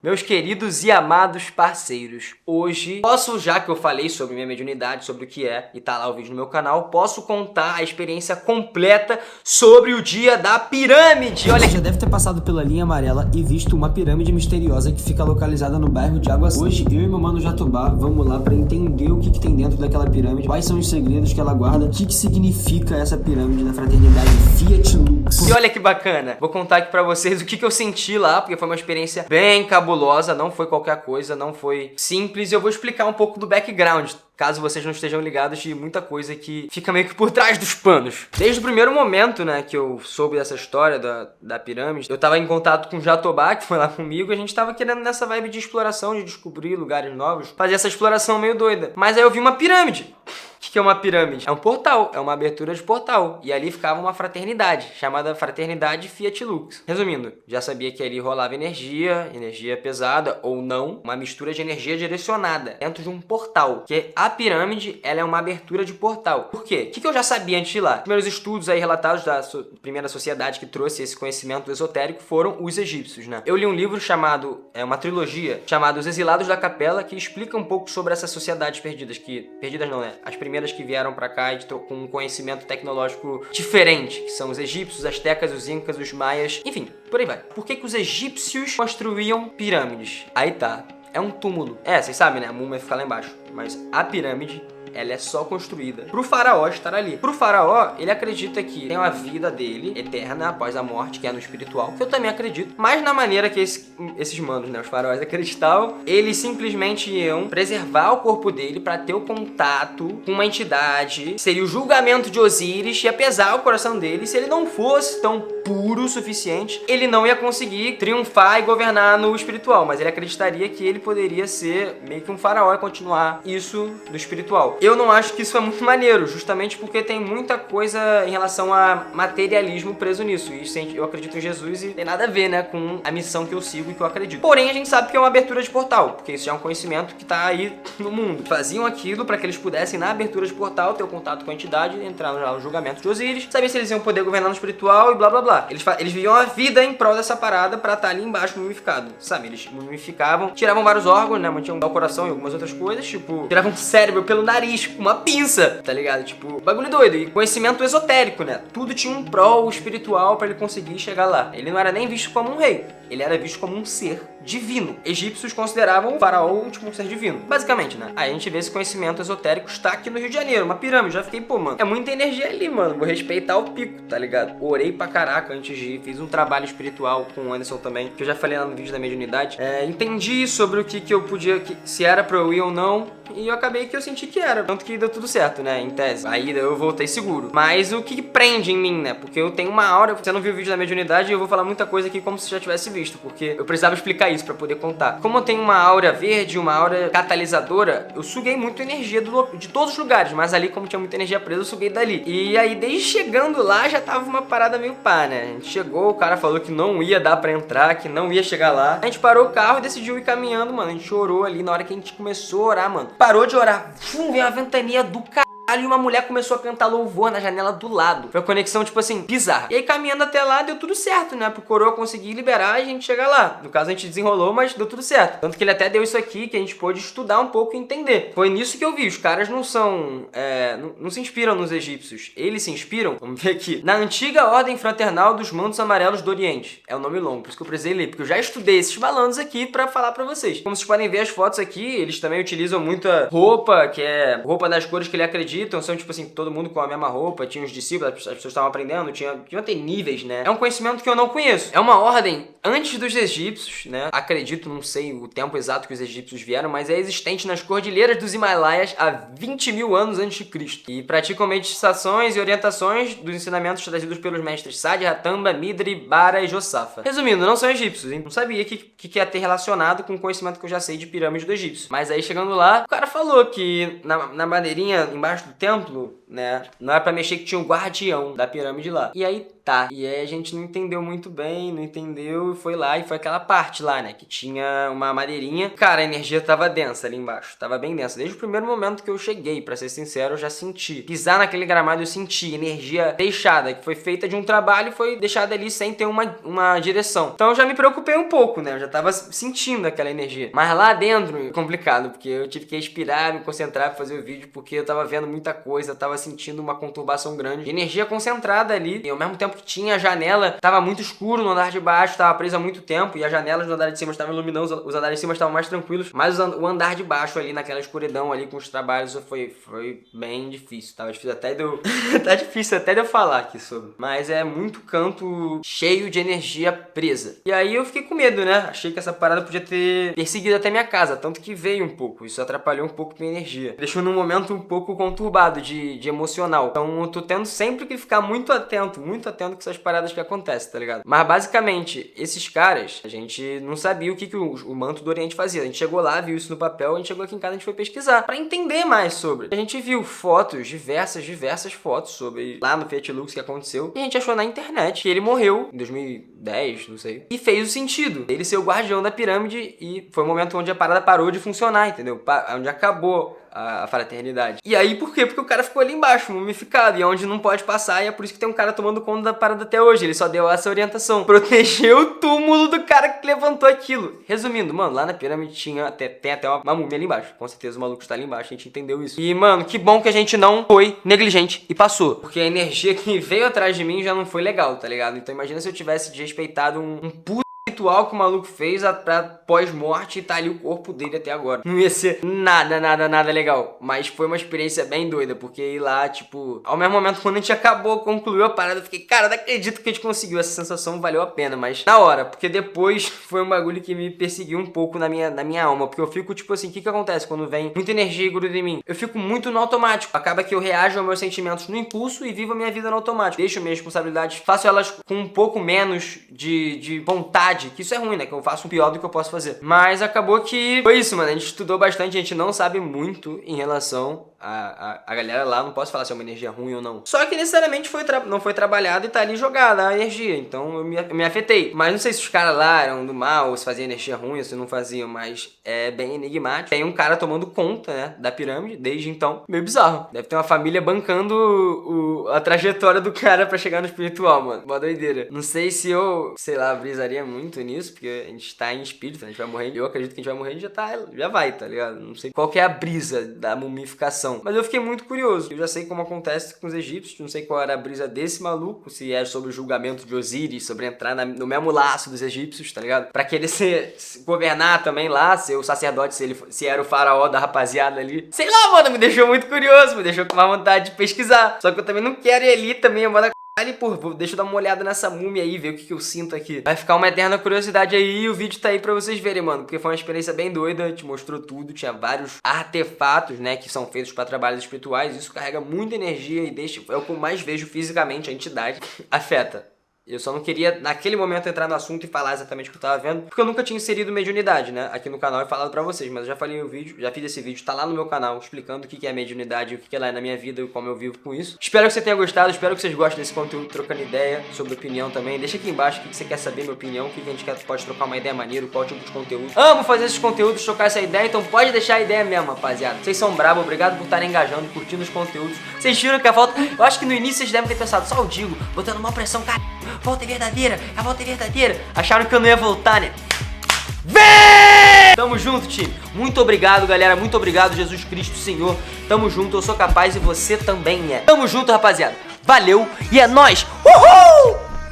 Meus queridos e amados parceiros, hoje já que eu falei sobre minha mediunidade, sobre o que é, e tá lá o vídeo no meu canal, posso contar a experiência completa sobre o dia da pirâmide. Olha, Você já deve ter passado pela linha amarela e visto uma pirâmide misteriosa que fica localizada no bairro de Água Santa. Hoje, eu e meu mano Jatobá vamos lá para entender o que tem dentro daquela pirâmide, quais são os segredos que ela guarda, o que significa essa pirâmide da fraternidade Fiat Lux. e olha que bacana, vou contar aqui pra vocês o que eu senti lá, porque foi uma experiência bem cabulosa, não foi qualquer coisa, não foi simples, e eu vou explicar um pouco do background, caso vocês não estejam ligados de muita coisa que fica meio que por trás dos panos. Desde o primeiro momento, né, que eu soube dessa história da pirâmide, eu tava em contato com o Jatobá, que foi lá comigo, e a gente tava querendo nessa vibe de exploração, de descobrir lugares novos, fazer essa exploração meio doida. Mas aí eu vi uma pirâmide. O que é uma pirâmide? É um portal, é uma abertura de portal. E ali ficava uma fraternidade, chamada Fraternidade Fiat Lux. Resumindo, já sabia que ali rolava energia pesada ou não, uma mistura de energia direcionada dentro de um portal. Porque a pirâmide, ela é uma abertura de portal. Por quê? O que eu já sabia antes de ir lá? Os primeiros estudos aí relatados da primeira sociedade que trouxe esse conhecimento esotérico foram os egípcios, né? Eu li um livro chamado, uma trilogia, chamada Os Exilados da Capela, que explica um pouco sobre essas sociedades perdidas, perdidas não, né? As primeiras que vieram pra cá e com um conhecimento tecnológico diferente, que são os egípcios, os astecas, os incas, os maias, enfim, por aí vai. Por que os egípcios construíam pirâmides? Aí tá, é um túmulo. Vocês sabem, né? A múmia fica lá embaixo. Mas a pirâmide, ela é só construída pro faraó estar ali. Pro faraó, ele acredita que tem uma vida dele eterna após a morte, que é no espiritual, que eu também acredito. Mas na maneira que esses manos, né, os faraós acreditavam, eles simplesmente iam preservar o corpo dele para ter o contato com uma entidade, seria o julgamento de Osíris, ia pesar o coração dele. Se ele não fosse tão puro o suficiente, ele não ia conseguir triunfar e governar no espiritual, mas ele acreditaria que ele poderia ser meio que um faraó e continuar isso do espiritual. Eu não acho que isso é muito maneiro, justamente porque tem muita coisa em relação a materialismo preso nisso. E eu acredito em Jesus e tem nada a ver, né, com a missão que eu sigo e que eu acredito. Porém, a gente sabe que é uma abertura de portal, porque isso já é um conhecimento que tá aí no mundo. Faziam aquilo para que eles pudessem, na abertura de portal, ter o contato com a entidade, entrar no julgamento de Osíris, saber se eles iam poder governar no espiritual e blá blá blá. Eles viviam a vida em prol dessa parada pra estar ali embaixo mumificado, sabe? Eles mumificavam, tiravam vários órgãos, né, mantinham o coração e algumas outras coisas, tipo, tiravam o cérebro pelo nariz, com uma pinça, tá ligado? Tipo, bagulho doido. E conhecimento esotérico, né? Tudo tinha um prol espiritual pra ele conseguir chegar lá. Ele não era nem visto como um rei, ele era visto como um ser divino. Egípcios consideravam o faraó o último ser divino, basicamente, né? Aí a gente vê esse conhecimento esotérico está aqui no Rio de Janeiro, uma pirâmide. Já fiquei, pô, mano, é muita energia ali, mano. Vou respeitar o pico, tá ligado? Orei pra caraca antes de ir, fiz um trabalho espiritual com o Anderson também, que eu já falei lá no vídeo da mediunidade. Entendi sobre o que eu podia, se era pra eu ir ou não, e eu acabei que eu senti que era. Tanto que deu tudo certo, né? Em tese. Aí eu voltei seguro. Mas o que prende em mim, né? Porque eu tenho uma aura. Você não viu o vídeo da mediunidade, eu vou falar muita coisa aqui como se já tivesse visto. Porque eu precisava explicar isso pra poder contar. Como eu tenho uma aura verde, uma aura catalisadora, eu suguei muito energia de todos os lugares. Mas ali, como tinha muita energia presa, eu suguei dali. E aí, desde chegando lá, já tava uma parada meio pá, né? A gente chegou, o cara falou que não ia dar pra entrar, que não ia chegar lá. A gente parou o carro e decidiu ir caminhando, mano. A gente orou ali na hora que a gente começou a orar, mano. Parou de orar, veio uma ventania do caralho e uma mulher começou a cantar louvor na janela do lado. Foi uma conexão, tipo assim, bizarra. E aí, caminhando até lá, deu tudo certo, né? Pro coroa conseguir liberar e a gente chegar lá. No caso, a gente desenrolou, mas deu tudo certo. Tanto que ele até deu isso aqui, que a gente pôde estudar um pouco e entender. Foi nisso que eu vi. Os caras não são... não se inspiram nos egípcios. Eles se inspiram, vamos ver aqui, na antiga ordem fraternal dos mantos amarelos do Oriente. É o nome longo, por isso que eu precisei ler. Porque eu já estudei esses malandros aqui pra falar pra vocês. Como vocês podem ver as fotos aqui, eles também utilizam muita roupa, que é roupa das cores que ele acredita. São tipo assim, todo mundo com a mesma roupa, tinha os discípulos, as pessoas estavam aprendendo, tinha ter níveis, né? É um conhecimento que eu não conheço. É uma ordem antes dos egípcios, né? Acredito, não sei o tempo exato que os egípcios vieram, mas é existente nas cordilheiras dos Himalaias há 20 mil anos antes de Cristo. E praticam meditações e orientações dos ensinamentos trazidos pelos mestres Sadi, Ratamba, Midri, Bara e Josafa. Resumindo, não são egípcios, hein? Não sabia que ia ter relacionado com o conhecimento que eu já sei de pirâmide do egípcio. Mas aí, chegando lá, o cara falou que na madeirinha embaixo do templo, né? Não era pra mexer que tinha um guardião da pirâmide lá. E aí tá. E aí a gente não entendeu muito bem, não entendeu, e foi lá, e foi aquela parte lá, né? Que tinha uma madeirinha. Cara, a energia tava densa ali embaixo. Tava bem densa. Desde o primeiro momento que eu cheguei, pra ser sincero, eu já senti. Pisar naquele gramado eu senti energia deixada, que foi feita de um trabalho e foi deixada ali sem ter uma direção. Então eu já me preocupei um pouco, né? Eu já tava sentindo aquela energia. Mas lá dentro, complicado, porque eu tive que respirar, me concentrar pra fazer o vídeo, porque eu tava vendo muita coisa, tava sentindo uma conturbação grande. Energia concentrada ali. E ao mesmo tempo que tinha a janela, tava muito escuro no andar de baixo, tava presa há muito tempo, e as janelas no andar de cima estavam iluminando, os andares de cima estavam mais tranquilos, mas o andar de baixo ali, naquela escuridão ali com os trabalhos, foi bem difícil. Tava difícil até de eu... tá difícil até de eu falar aqui sobre. Mas é muito canto cheio de energia presa. E aí eu fiquei com medo, né? Achei que essa parada podia ter perseguido até minha casa, tanto que veio um pouco. Isso atrapalhou um pouco minha energia. Deixou num momento um pouco conturbado de emocional. Então eu tô tendo sempre que ficar muito atento com essas paradas que acontecem, tá ligado? Mas basicamente, esses caras, a gente não sabia o que o manto do Oriente fazia. A gente chegou lá, viu isso no papel, a gente chegou aqui em casa, a gente foi pesquisar pra entender mais sobre. A gente viu fotos, diversas fotos sobre lá no Fiat Lux que aconteceu. E a gente achou na internet que ele morreu em 2010, não sei. E fez o sentido. Ele ser o guardião da pirâmide e foi o momento onde a parada parou de funcionar, entendeu? Onde acabou a fraternidade. E aí, por quê? Porque o cara ficou ali embaixo, mumificado, e é onde não pode passar, e é por isso que tem um cara tomando conta da parada até hoje. Ele só deu essa orientação. Protegeu o túmulo do cara que levantou aquilo. Resumindo, mano, lá na pirâmide tem até uma múmia ali embaixo. Com certeza o maluco está ali embaixo, a gente entendeu isso. E, mano, que bom que a gente não foi negligente e passou. Porque a energia que veio atrás de mim já não foi legal, tá ligado? Então imagina se eu tivesse desrespeitado um puto ritual que o maluco fez pra pós-morte e tá ali o corpo dele até agora. Não ia ser nada legal. Mas foi uma experiência bem doida, porque ir lá, tipo, ao mesmo momento quando a gente concluiu a parada, eu fiquei, cara, não acredito que a gente conseguiu. Essa sensação valeu a pena, mas na hora, porque depois foi um bagulho que me perseguiu um pouco na minha alma, porque eu fico, tipo assim, o que acontece quando vem muita energia e gruda em mim? Eu fico muito no automático. Acaba que eu reajo aos meus sentimentos no impulso e vivo a minha vida no automático. Deixo minhas responsabilidades, faço elas com um pouco menos de vontade, que isso é ruim, né? Que eu faço o pior do que eu posso fazer. Mas acabou que foi isso, mano. A gente estudou bastante, a gente não sabe muito em relação a galera lá. Não posso falar se é uma energia ruim ou não. Só que necessariamente não foi trabalhado e tá ali jogada a energia. Então eu me afetei. Mas não sei se os caras lá eram do mal, ou se faziam energia ruim, ou se não faziam. Mas é bem enigmático. Tem um cara tomando conta, né, da pirâmide desde então. Meio bizarro. Deve ter uma família bancando a trajetória do cara pra chegar no espiritual, mano. Uma doideira. Não sei se eu, sei lá, brisaria muito nisso, porque a gente tá em espírito, a gente vai morrer. Eu acredito que a gente vai morrer e já vai, tá ligado? Não sei qual que é a brisa da mumificação. Mas eu fiquei muito curioso. Eu já sei como acontece com os egípcios, não sei qual era a brisa desse maluco, se é sobre o julgamento de Osíris, sobre entrar no mesmo laço dos egípcios, tá ligado? Pra querer governar também lá, ser o sacerdote, se era o faraó da rapaziada ali. Sei lá, mano, me deixou muito curioso, me deixou com uma vontade de pesquisar. Só que eu também não quero ir ali também, eu mando ali, pô, deixa eu dar uma olhada nessa múmia aí, ver o que eu sinto aqui. Vai ficar uma eterna curiosidade aí, e o vídeo tá aí pra vocês verem, mano, porque foi uma experiência bem doida, a gente mostrou tudo, tinha vários artefatos, né, que são feitos pra trabalhos espirituais, isso carrega muita energia e é o que eu mais vejo fisicamente, a entidade afeta. Eu só não queria, naquele momento, entrar no assunto e falar exatamente o que eu tava vendo, porque eu nunca tinha inserido mediunidade, né, aqui no canal e falado pra vocês, mas eu já falei no vídeo, já fiz esse vídeo, tá lá no meu canal, explicando o que é mediunidade, o que ela é na minha vida e como eu vivo com isso. Espero que você tenha gostado, espero que vocês gostem desse conteúdo, trocando ideia sobre opinião também. Deixa aqui embaixo o que você quer saber, minha opinião, o que a gente pode trocar uma ideia maneira, qual tipo de conteúdo. Amo fazer esses conteúdos, trocar essa ideia, então pode deixar a ideia mesmo, rapaziada. Vocês são bravos, obrigado por estarem engajando, curtindo os conteúdos. Vocês viram que a volta, eu acho que no início vocês devem ter pensado, só o Digo, botando uma pressão, cara, volta é verdadeira. A volta é verdadeira. Acharam que eu não ia voltar, né? Vem! Tamo junto, time. Muito obrigado, galera. Muito obrigado, Jesus Cristo, Senhor. Tamo junto, eu sou capaz e você também é. Tamo junto, rapaziada. Valeu e é nóis. Uhul!